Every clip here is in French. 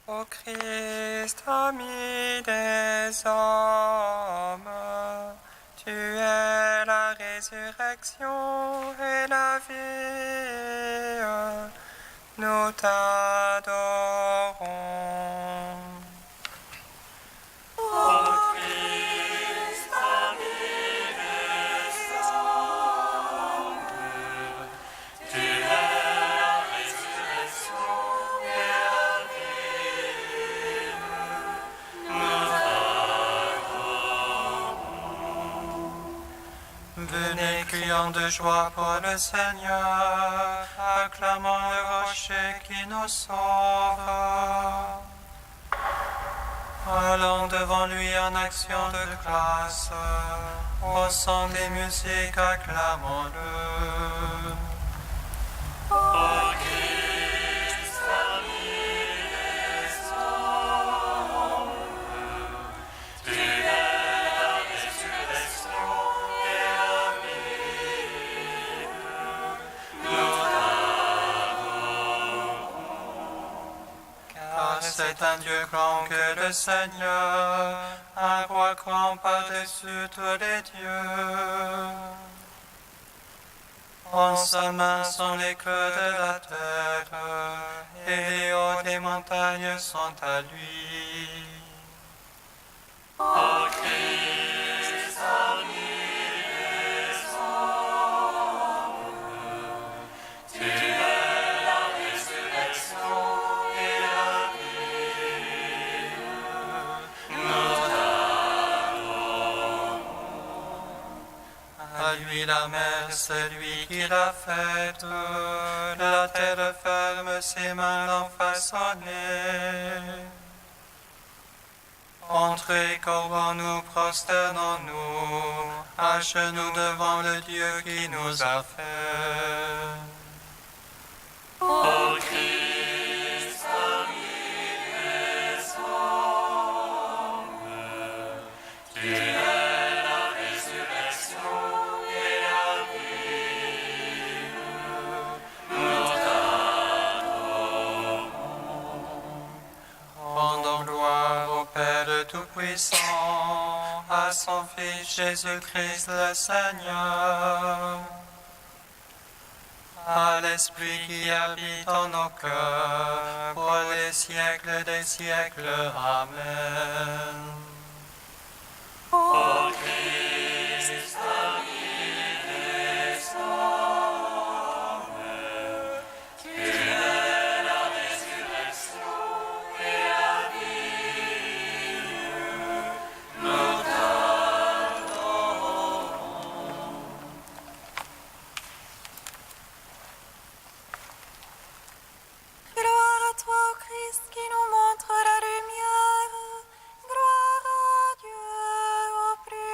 Ô Christ, ami des hommes, tu es la résurrection et la vie. Nous t'adorons. Venez criant de joie pour le Seigneur, acclamant le rocher qui nous sauve. Allons devant lui en action de grâce, au son des musiques, acclamons-le. C'est un Dieu grand que le Seigneur, un roi grand par-dessus tous les dieux. En sa main sont les creux de la terre, et les hauts des montagnes sont à lui. Ô Christ, ami des hommes, tu es la résurrection et la vie. Nous t'adorons. À lui la mer, c'est lui qui l'a faite, la terre ferme, ses mains l'ont façonnée. Entrez, courbons-nous, prosternons-nous, à genoux devant le Dieu qui nous a fait. Ô Christ, ami des hommes, tu es la résurrection et la vie. Nous t'adorons. Rendons gloire au Père Tout-Puissant, à son Fils Jésus-Christ le Seigneur, à l'Esprit qui habite en nos cœurs, pour les siècles des siècles. Amen. Ô Christ, ami des hommes, tu es la résurrection et la vie. Nous t'adorons. Gloire à toi, ô Christ, qui nous montre la lumière. Gloire à Dieu au plus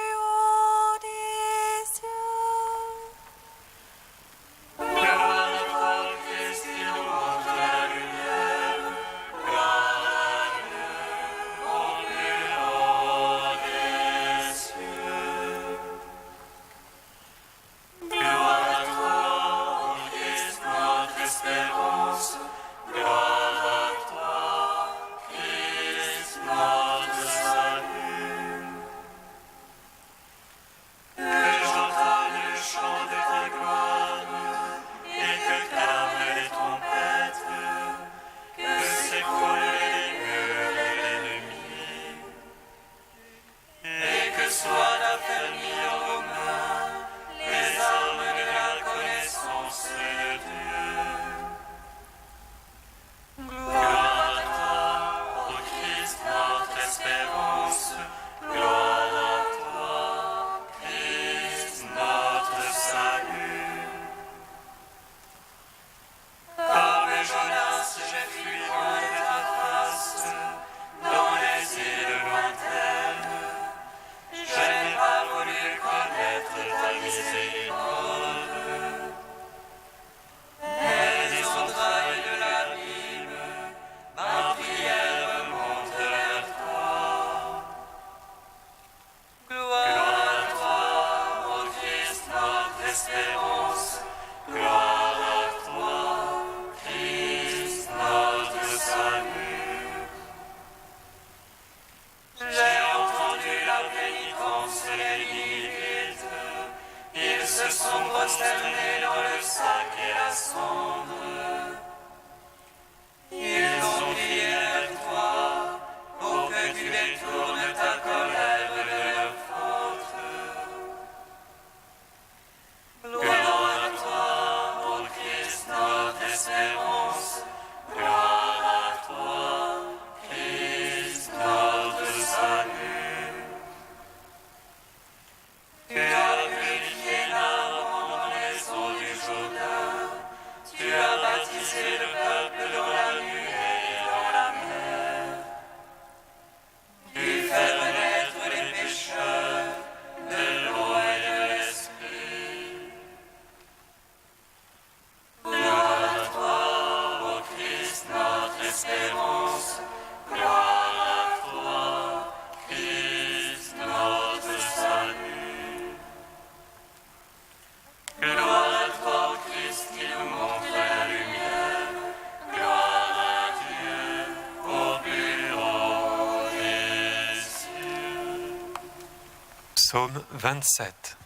Psaume 27.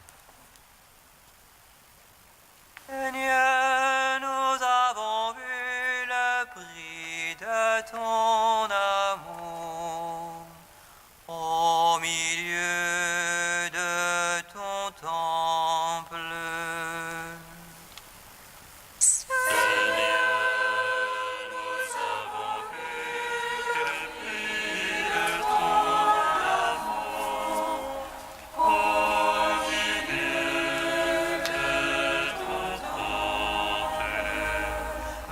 Seigneur, nous avons vu le prix de ton amour au milieu de ton temple.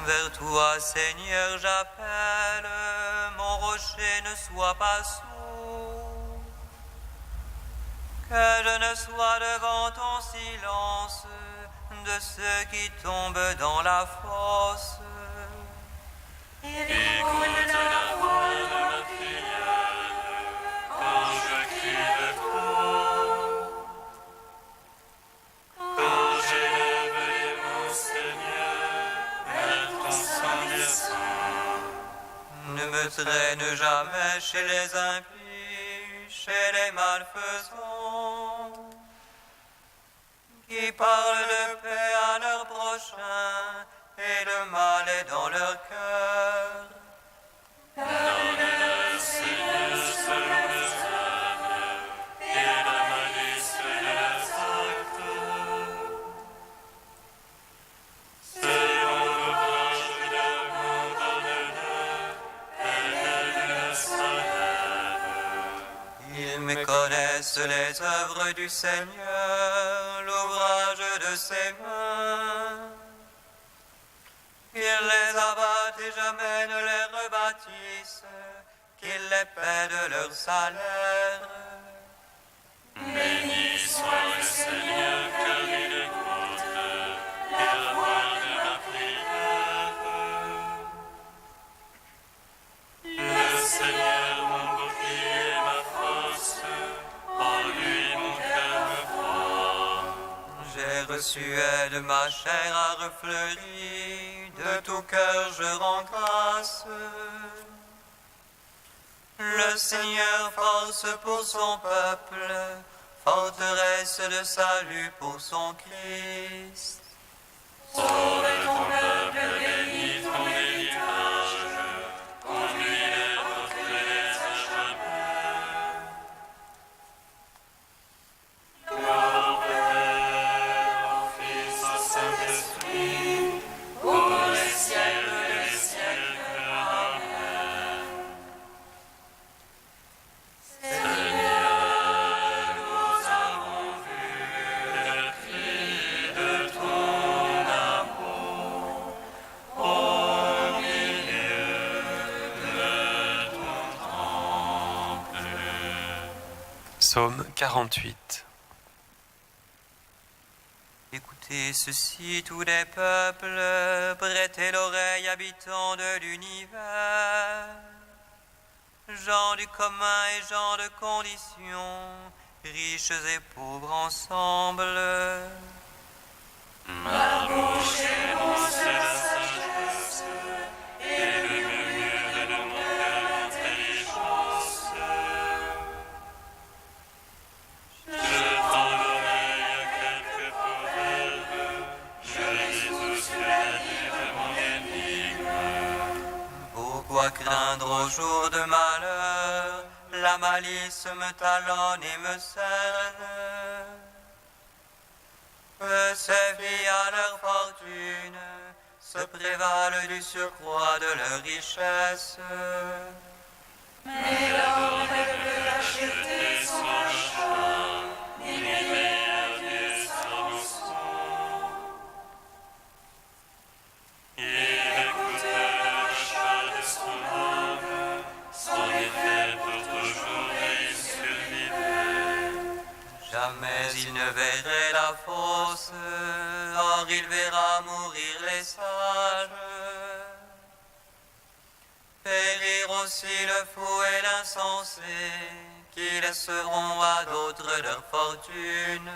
Vers toi, Seigneur, j'appelle, mon rocher ne soit pas sourd. Que je ne sois devant ton silence de ceux qui tombent dans la fosse. Écoute la voix de ma prière quand je crie de toi. Quand j'élève les mains, Seigneur, vers ton saint dessein. Ne me traîne jamais chez les impies, chez les malfaisants, qui parlent de paix à leur prochain et le mal est dans leur cœur. Donne-leur, Seigneur, selon leurs œuvres et la malice de leurs actes. Selon l'ouvrage de leurs mains, donne-leur le salaire. Ils méconnaissent les œuvres du Seigneur, l'ouvrage de ses mains. Qu'ils les abattent et jamais ne les rebâtissent, qu'ils les paient de leur salaire. Béni soit le Seigneur, car il écoute la voix de ma prière. Le Seigneur, mon bouclier et ma force, en lui mon cœur me croit. J'ai reçu aide, ma chair a refleuri, de tout cœur je rends grâce. Le Seigneur force pour son peuple, forteresse de salut pour son Christ. Sauve ton peuple, bénis ton héritage, conduis-les porte-les à jamais. Gloire au Père, au Fils, au Saint-Esprit, pour les siècles des siècles. Amen. Seigneur, nous avons vu le cri de ton amour au milieu de ton temple. Psaume 48. Écoutez ceci, tous les peuples, prêtez l'oreille, habitants de l'univers. Gens du commun et gens de condition, riches et pauvres ensemble. Ma bouche énonce la sagesse et le murmure de mon cœur l'intelligence. Je tends l'oreille à quelques proverbes, je lis tout ce que dire mon énigme. Pourquoi craindre au jour de malheur, la malice me talonne et me cerne. Que ces filles à leur fortune se prévalent du surcroît de leur richesse. Mais l'homme ne peut acheter son achat, ni payer à Dieu sa rançon. Il écoute l'achat de son âme, son effet pour toujours et il survivait. Jamais il ne verrait la fosse, or il verra mourir les sages. Périr aussi le fou et l'insensé, qui laisseront à d'autres leur fortune.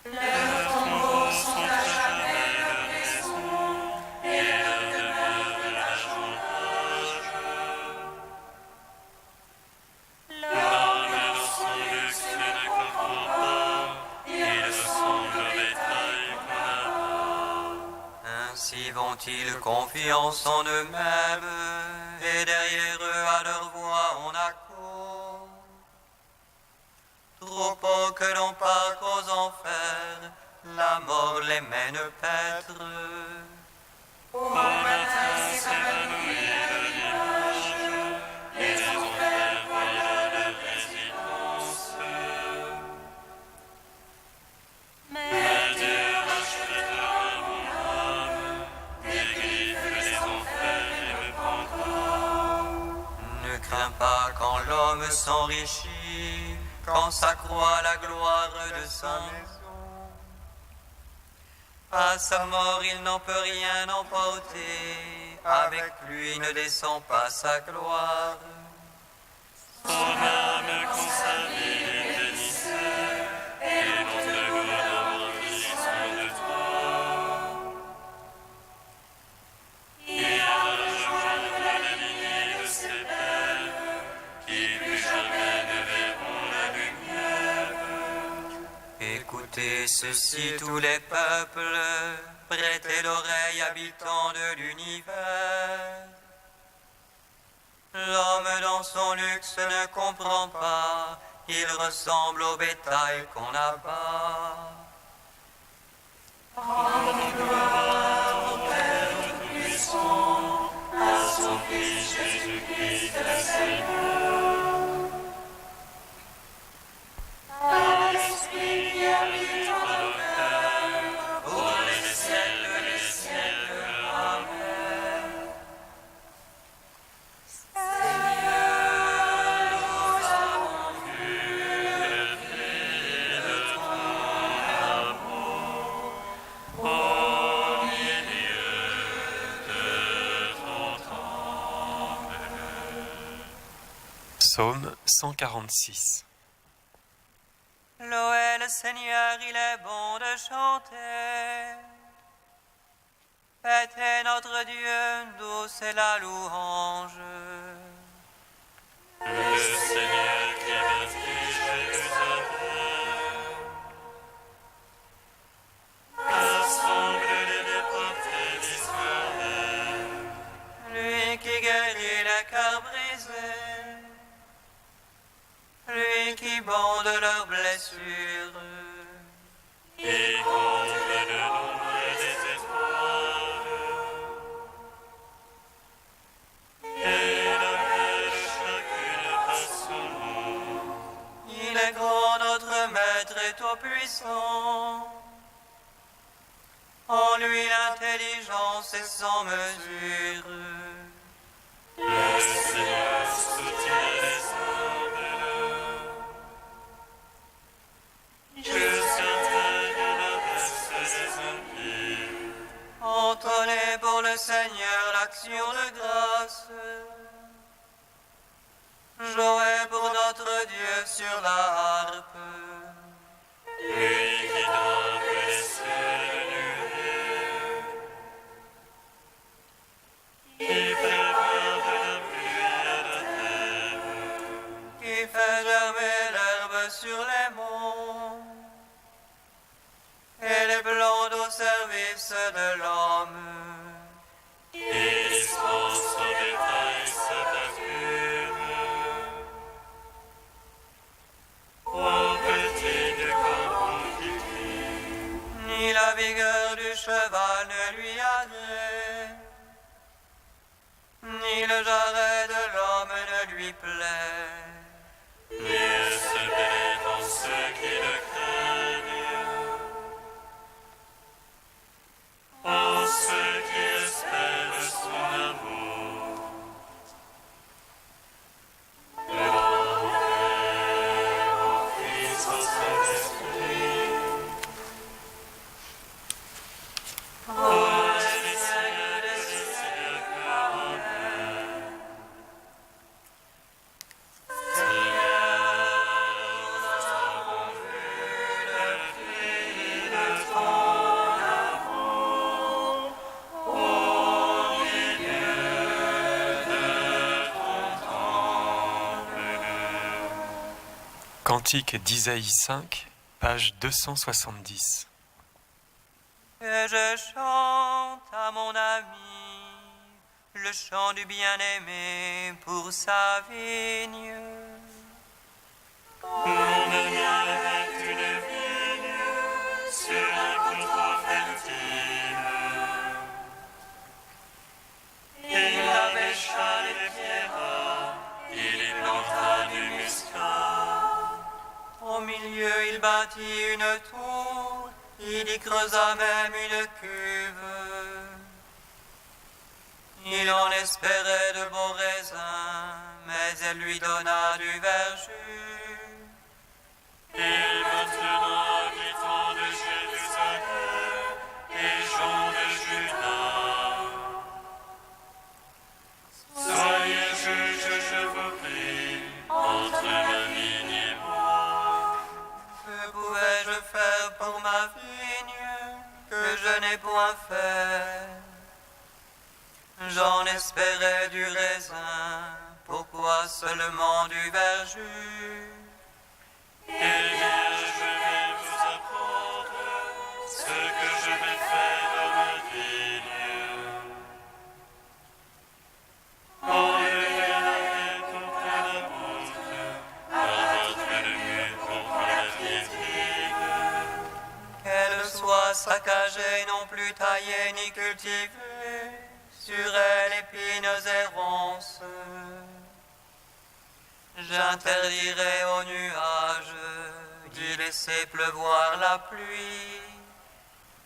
Leurs tombeaux sont à jamais leur maison, et leur demeure l'avantage. L'homme dans son luxe ne ont-ils confiance en eux-mêmes, et derrière eux à leur voix on accourt. Troupeaux que l'on parque aux enfers, la mort les mène paître. Au matin s'évanouit le dimanche, et les enfers voient leur résidence. Mais Dieu rachètera mon âme, dégriffes les enfers et me prendra. Ne crains pas quand l'homme s'enrichit, quand s'accroît la gloire de sa maison. À sa mort, il n'en peut rien emporter, avec lui ne descend pas sa gloire. Son âme conservée et bénissée, et notre gouvernement jouissant de toi. Il va rejoindre la lignée de ses pères, qui plus jamais ne verront la lumière. Écoutez ceci tous les peuples, prêtez l'oreille habitants de l'univers. L'homme dans son luxe ne comprend pas, il ressemble au bétail qu'on abat. Puissant, à son Fils Jésus-Christ le Seigneur. À l'Esprit qui habite en nos cœurs, pour les siècles des siècles. Amen. Seigneur, nous avons vu le fruit de ton amour au milieu de ton temple. Psaume 146. Louez le Seigneur, il est bon de chanter. Fêtez notre Dieu, douce est la louange. Le Seigneur qui a bâti Jérusalem rassemble les déportés d'Israël. Lui qui guérit les cœurs brisés, lui qui bande leurs blessures, Et compte le nombre des étoiles. Et il appelle chacune par son nom. il est grand notre Maître et tout-puissant. En lui l'intelligence est sans mesure. Le Seigneur soutient les humbles. Jusqu'à terre la baisse des impies. Entonnez pour le Seigneur l'action de grâce. Jouez pour notre Dieu sur la harpe. Lui qui grimpe les cieux de nuée. Qui prépare de la pluie à la terre. Qui fait germer l'herbe sur les monts et les plantes au service de l'homme. Il dispense au bétail sa pâture. Aux petits du camp qui crient. Ni la vigueur du cheval ne lui agrée, ni le jarret de l'homme ne lui plaît. Mieux se plaît dans ceux qui le craignent. En ceux qui espèrent son amour. Gloire au Fils, au Saint-Esprit. Ô les siècles des siècles. Amen. Seigneur, nous avons vu le fruit de ton amour au milieu de ton temple. Cantique d'Isaïe 5, page 270. que je chante à mon ami le chant du bien-aimé pour sa vigne. Mon ami avait une vigne sur un coteau fertile. Il amécha les pierres, il y planta du muscat. Au milieu, il bâtit une tour, il y creusa même une cuve. Il en espérait de beaux raisins, mais elle lui donna du verjus. Et maintenant, habitants de Jérusalem et gens de Juda, soyez juges, je vous prie, entre ma vigne et moi. Que pouvais-je faire pour ma vigne que je n'ai point fait? J'en espérais du raisin, pourquoi seulement du verjus? Eh bien, je vais vous apprendre ce que je vais faire à ma vigne. Enlevez la haie pour qu'on la montre, abattre le mur pour qu'on la piétine. Qu'elle soit saccagée, non plus taillée ni cultivée, sur elle épines et ronces. J'interdirai aux nuages d'y laisser pleuvoir la pluie.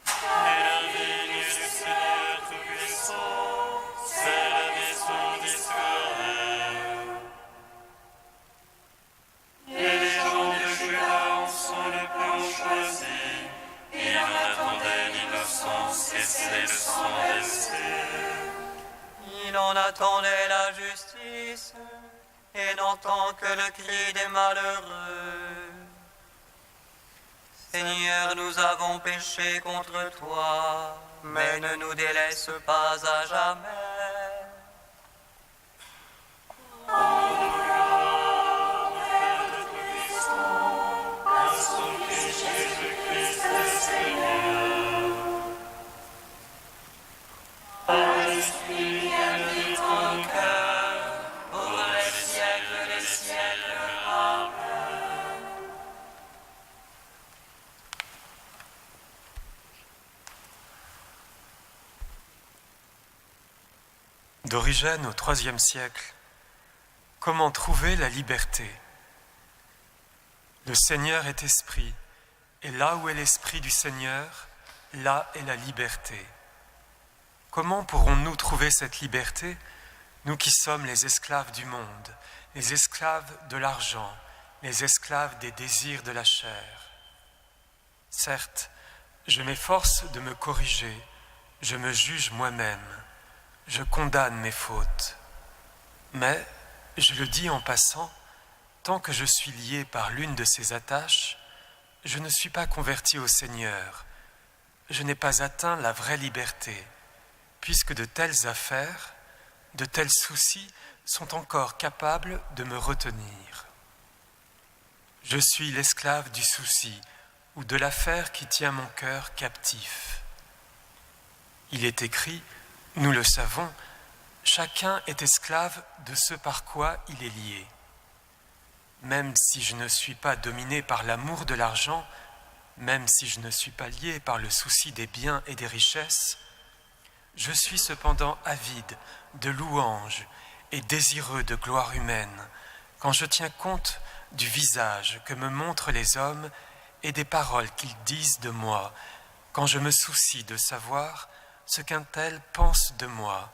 Et la vigne du Seigneur Tout-Puissant, c'est la maison d'Israël. Et les gens de Juda en sont le plan choisi. Ils en attendaient l'innocence et c'est le sang versé. Il en attendait la justice et n'entend que le cri des malheureux. Seigneur, nous avons péché contre toi, mais ne nous délaisse pas à jamais. D'Origène au IIIe siècle, comment trouver la liberté? Le Seigneur est esprit, et là où est l'esprit du Seigneur, là est la liberté. Comment pourrons-nous trouver cette liberté, nous qui sommes les esclaves du monde, les esclaves de l'argent, les esclaves des désirs de la chair? Certes, je m'efforce de me corriger, je me juge moi-même, je condamne mes fautes. Mais, je le dis en passant, tant que je suis lié par l'une de ces attaches, je ne suis pas converti au Seigneur, je n'ai pas atteint la vraie liberté, puisque de telles affaires, de tels soucis sont encore capables de me retenir. Je suis l'esclave du souci ou de l'affaire qui tient mon cœur captif. Il est écrit, nous le savons, chacun est esclave de ce par quoi il est lié. Même si je ne suis pas dominé par l'amour de l'argent, même si je ne suis pas lié par le souci des biens et des richesses, je suis cependant avide de louanges et désireux de gloire humaine quand je tiens compte du visage que me montrent les hommes et des paroles qu'ils disent de moi, quand je me soucie de savoir ce qu'un tel pense de moi,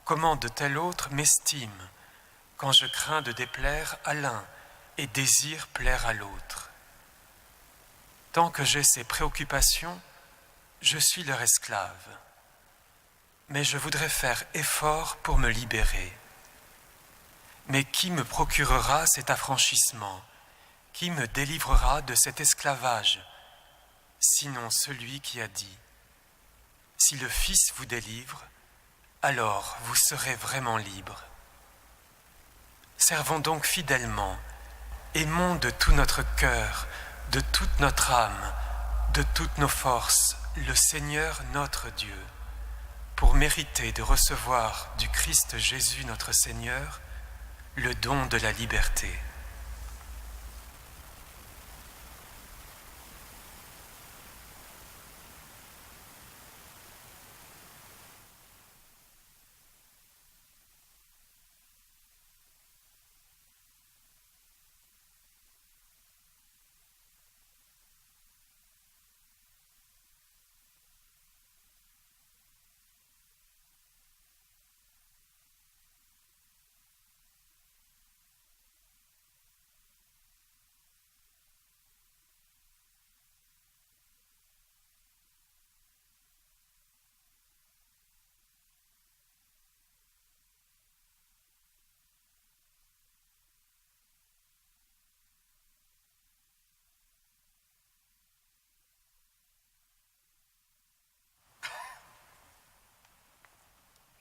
comment de tel autre m'estime, quand je crains de déplaire à l'un et désire plaire à l'autre. Tant que j'ai ces préoccupations, je suis leur esclave. Mais je voudrais faire effort pour me libérer. Mais qui me procurera cet affranchissement? Qui me délivrera de cet esclavage? Sinon celui qui a dit: si le Fils vous délivre, alors vous serez vraiment libre. Servons donc fidèlement, aimons de tout notre cœur, de toute notre âme, de toutes nos forces le Seigneur notre Dieu, pour mériter de recevoir du Christ Jésus notre Seigneur le don de la liberté.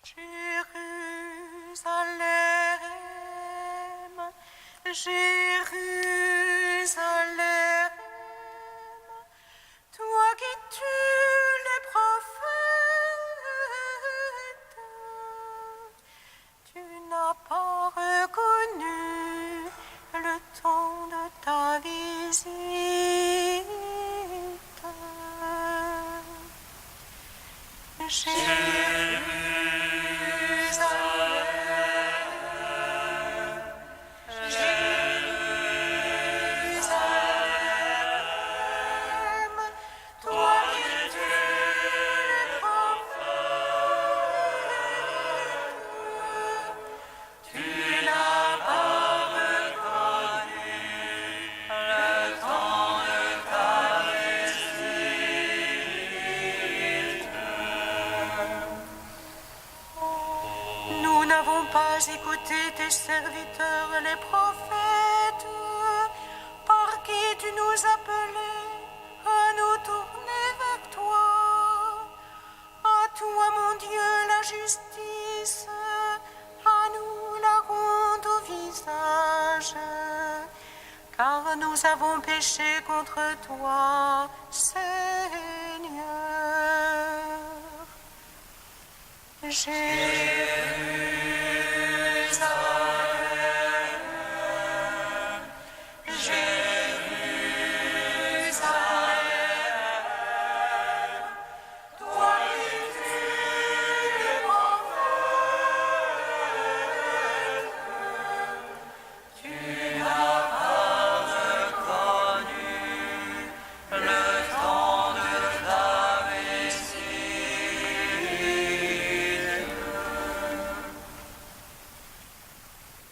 Jérusalem, Jérusalem, toi qui tues les prophètes, tu n'as pas reconnu le temps de ta visite. Nous n'avons pas écouté tes serviteurs les prophètes, par qui tu nous appelais à nous tourner vers toi. À toi, mon Dieu, la justice, à nous la ronde au visage, car nous avons péché contre toi, Seigneur.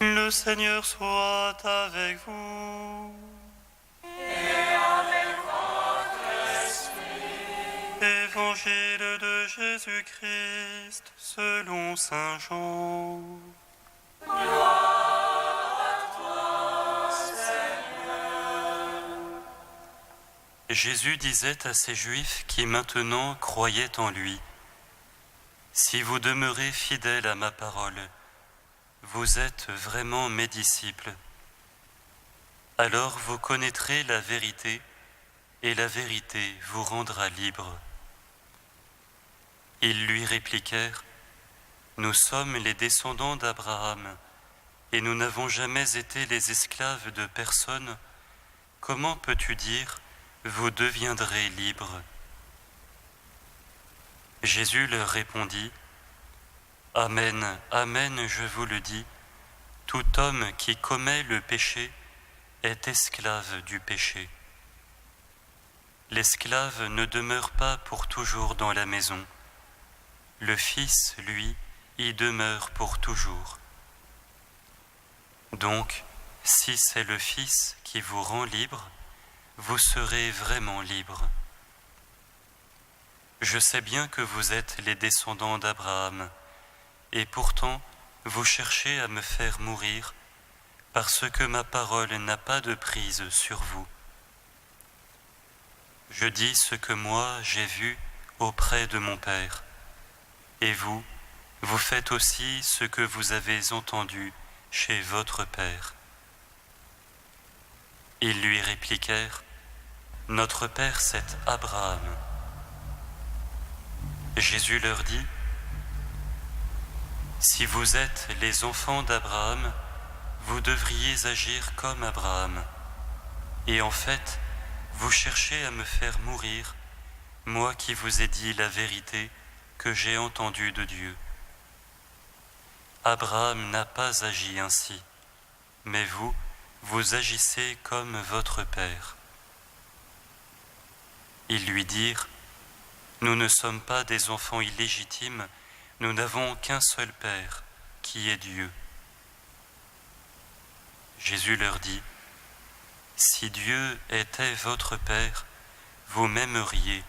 Le Seigneur soit avec vous. Et avec votre esprit. Évangile de Jésus-Christ selon saint Jean. Gloire à toi, Seigneur. Jésus disait à ces Juifs qui maintenant croyaient en lui, « Si vous demeurez fidèles à ma parole, vous êtes vraiment mes disciples. Alors vous connaîtrez la vérité, et la vérité vous rendra libre. » Ils lui répliquèrent, « Nous sommes les descendants d'Abraham, et nous n'avons jamais été les esclaves de personne. Comment peux-tu dire, vous deviendrez libres ?» Jésus leur répondit, « Amen, amen, je vous le dis, tout homme qui commet le péché est esclave du péché. L'esclave ne demeure pas pour toujours dans la maison. Le Fils, lui, y demeure pour toujours. Donc, si c'est le Fils qui vous rend libre, vous serez vraiment libre. Je sais bien que vous êtes les descendants d'Abraham, et pourtant vous cherchez à me faire mourir, parce que ma parole n'a pas de prise sur vous. Je dis ce que moi j'ai vu auprès de mon Père, et vous, vous faites aussi ce que vous avez entendu chez votre Père. » Ils lui répliquèrent, « Notre Père c'est Abraham. » Jésus leur dit, « Si vous êtes les enfants d'Abraham, vous devriez agir comme Abraham. Et en fait, vous cherchez à me faire mourir, moi qui vous ai dit la vérité que j'ai entendue de Dieu. Abraham n'a pas agi ainsi, mais vous, vous agissez comme votre père. » Ils lui dirent, « Nous ne sommes pas des enfants illégitimes, nous n'avons qu'un seul Père, qui est Dieu. » Jésus leur dit, « Si Dieu était votre Père, vous m'aimeriez,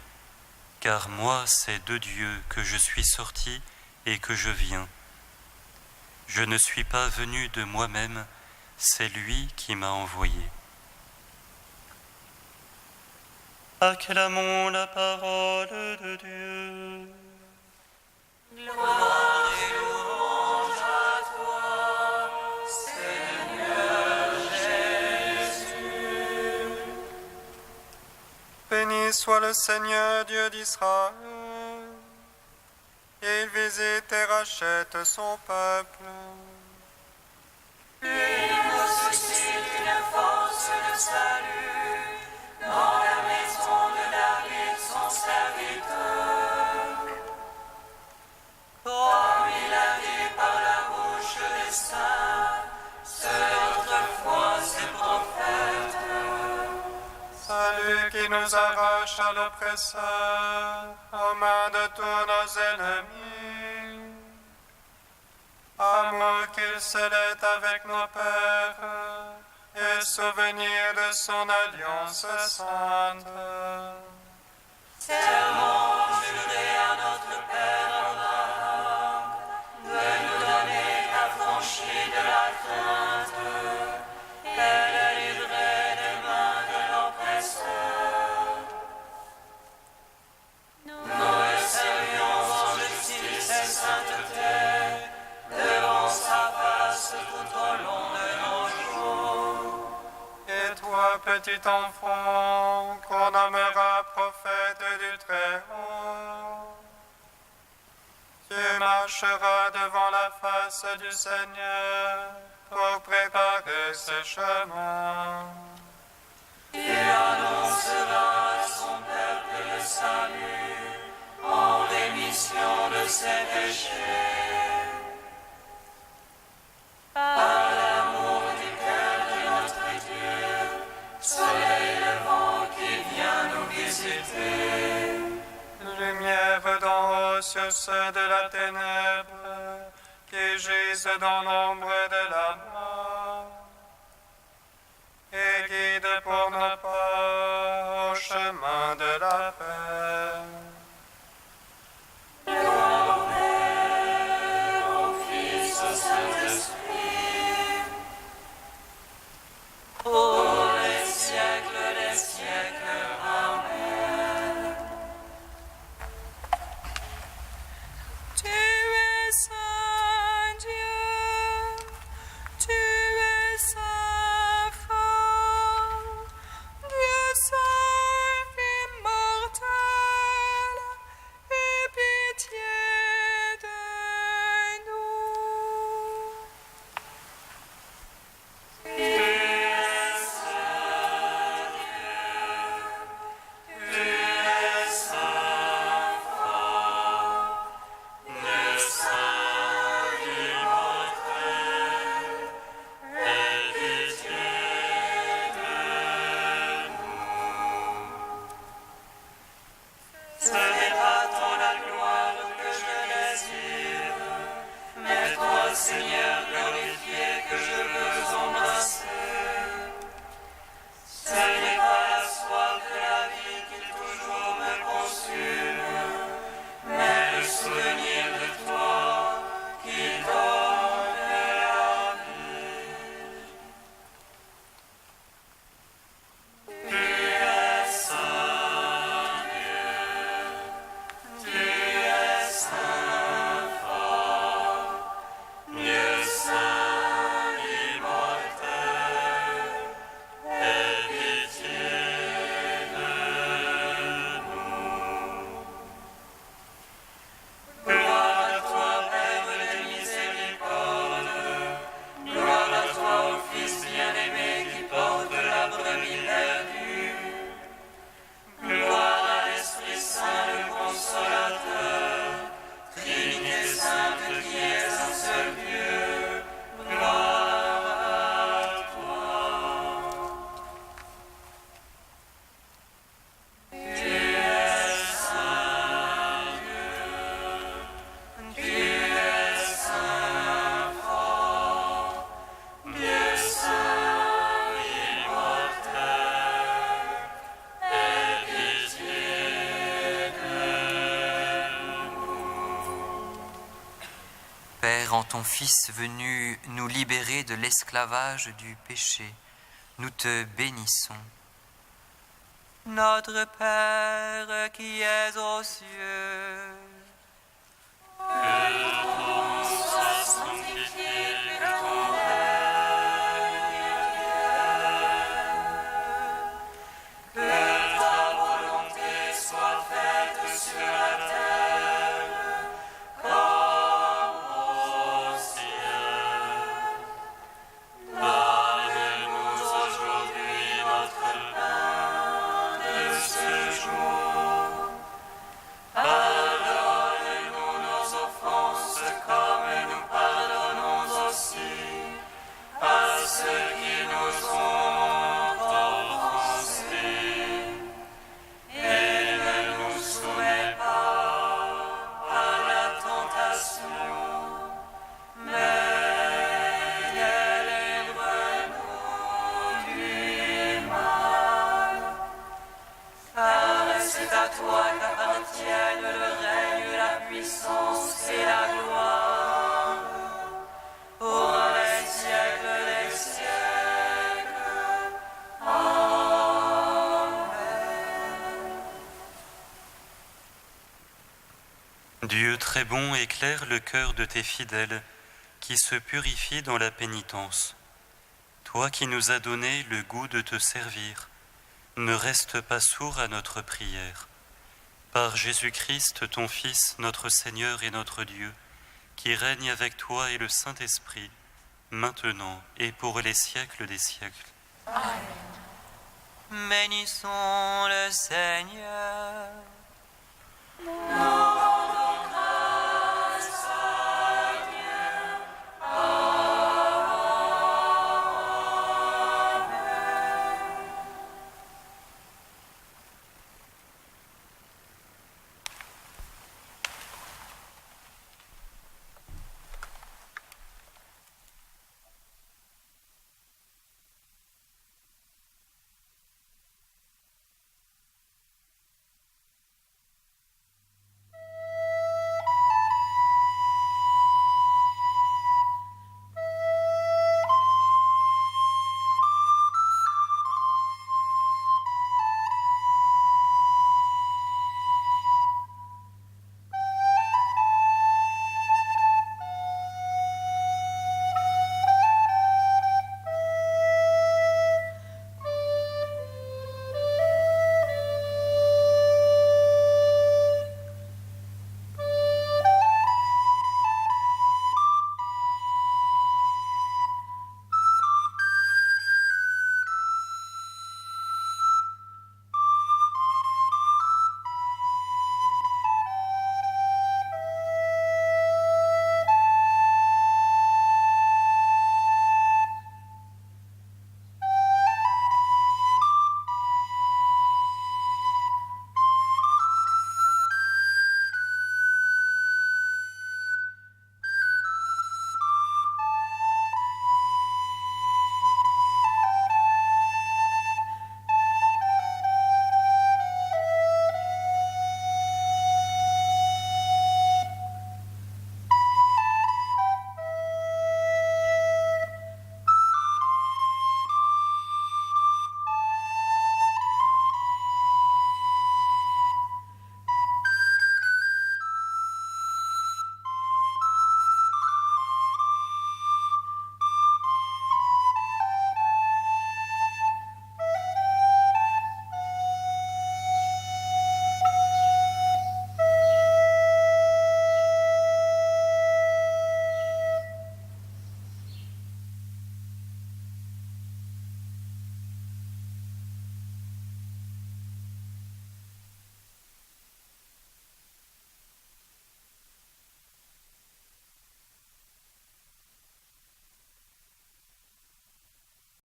car moi c'est de Dieu que je suis sorti et que je viens. Je ne suis pas venu de moi-même, c'est lui qui m'a envoyé. » Acclamons la parole de Dieu. Gloire et louange à toi, Seigneur Jésus. Béni soit le Seigneur Dieu d'Israël. Il visite et rachète son peuple. Il nous suscite une force de salut dans la maison de David, son serviteur. Comme il a dit par la bouche des saints, ceux d'autrefois ses prophètes. Celui qui nous arrache à l'oppresseur, aux mains de tous nos ennemis. Amour qu'il scellait avec nos pères, et souvenir de son alliance sainte. Serment juré à notre Père Abraham, de nous donner affranchis de la crainte, et le livrer des mains de l'oppresseur. Nous le servions en justice et sainteté, devant sa face tout au long de nos jours. Et toi, petit enfant, qu'on nommera prophète du Très-Haut, tu marcheras devant la face du Seigneur pour préparer ses chemins. Il annoncera à son peuple le salut en rémission de ses péchés. Par l'amour du cœur de notre Dieu, soleil levant qui vient nous visiter. Lumière d'en haut sur ceux de la ténèbre, qui gisent dans l'ombre de la mort, et guide pour nos pas au chemin de la paix. Gloire au Père, au Fils, au Saint-Esprit, pour les siècles des siècles. Amen. Tu es Saint Dieu, tu Fils venu nous libérer de l'esclavage du péché, nous te bénissons. Notre Père qui es aux cieux, Que ton nom soit sanctifié, que ton règne vienne, que ta volonté soit faite sur la terre comme au ciel. Donne-nous aujourd'hui notre pain de ce jour. Pardonne-nous nos offenses comme nous pardonnons aussi à ceux qui nous ont offensés. Et ne nous soumets pas à la tentation, mais délivre-nous du mal. Car c'est à toi qu'appartiennent le règne, la puissance et la gloire, pour les siècles des siècles. Amen. Dieu très bon, éclaire le cœur de tes fidèles qui se purifient dans la pénitence. Toi qui nous as donné le goût de te servir, ne reste pas sourd à notre prière. Par Jésus-Christ, ton Fils, notre Seigneur et notre Dieu, qui règne avec toi et le Saint-Esprit, maintenant et pour les siècles des siècles. bénissons le Seigneur. Nous